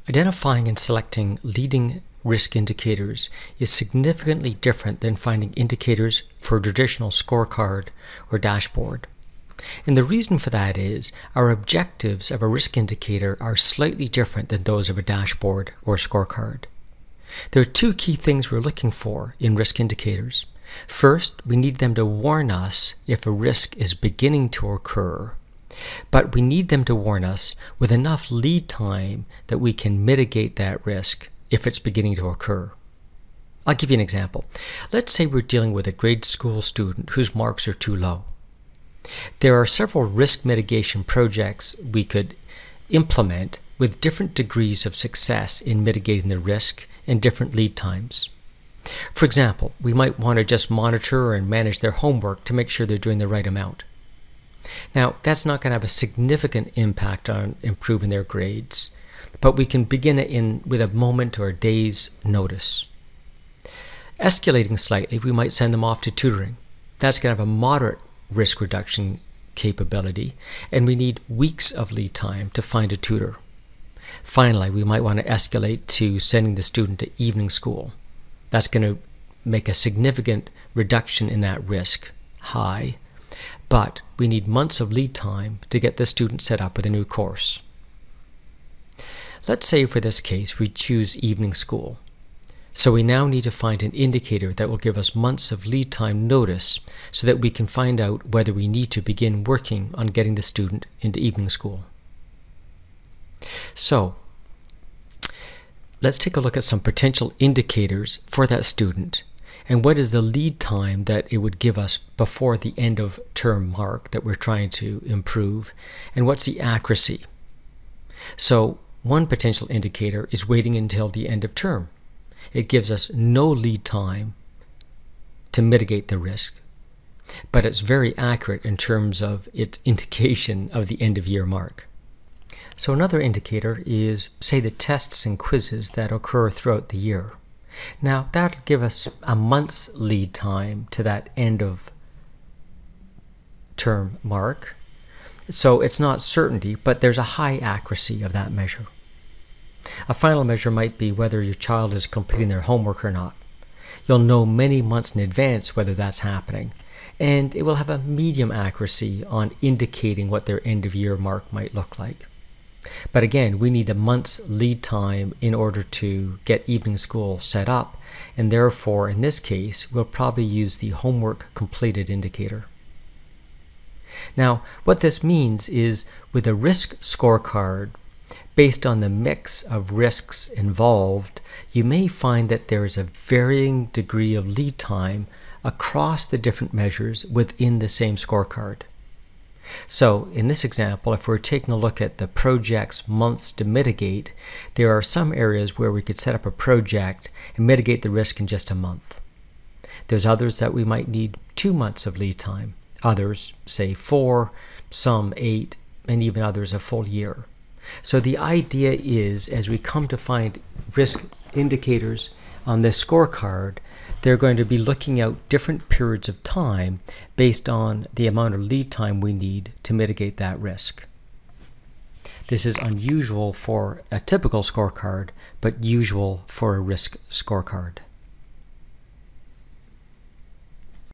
Identifying and selecting leading risk indicators is significantly different than finding indicators for a traditional scorecard or dashboard. And the reason for that is our objectives of a risk indicator are slightly different than those of a dashboard or scorecard. There are two key things we're looking for in risk indicators. First, we need them to warn us if a risk is beginning to occur, but we need them to warn us with enough lead time that we can mitigate that risk if it's beginning to occur. I'll give you an example. Let's say we're dealing with a grade school student whose marks are too low. There are several risk mitigation projects we could implement with different degrees of success in mitigating the risk and different lead times. For example, we might want to just monitor and manage their homework to make sure they're doing the right amount. Now, that's not going to have a significant impact on improving their grades, but we can begin it with a moment or a day's notice. Escalating slightly, we might send them off to tutoring. That's going to have a moderate risk reduction capability, and we need weeks of lead time to find a tutor. Finally, we might want to escalate to sending the student to evening school. That's going to make a significant reduction in that risk high, but we need months of lead time to get the student set up with a new course. Let's say for this case we choose evening school. So we now need to find an indicator that will give us months of lead time notice so that we can find out whether we need to begin working on getting the student into evening school. So let's take a look at some potential indicators for that student and what is the lead time that it would give us before the end of term mark that we're trying to improve, and what's the accuracy. So one potential indicator is waiting until the end of term. It gives us no lead time to mitigate the risk, but it's very accurate in terms of its indication of the end of year mark. So another indicator is, say, the tests and quizzes that occur throughout the year. Now that'll give us a month's lead time to that end of term mark. So it's not certainty, but there's a high accuracy of that measure. A final measure might be whether your child is completing their homework or not. You'll know many months in advance whether that's happening, and it will have a medium accuracy on indicating what their end of year mark might look like. But again, we need a month's lead time in order to get evening school set up, and therefore in this case we'll probably use the homework completed indicator. Now what this means is, with a risk scorecard, based on the mix of risks involved, you may find that there is a varying degree of lead time across the different measures within the same scorecard. So in this example, if we're taking a look at the project's months to mitigate, there are some areas where we could set up a project and mitigate the risk in just a month. There's others that we might need 2 months of lead time, others say 4, some 8, and even others a full year. So the idea is, as we come to find risk indicators on this scorecard, they're going to be looking out different periods of time based on the amount of lead time we need to mitigate that risk. This is unusual for a typical scorecard, but usual for a risk scorecard.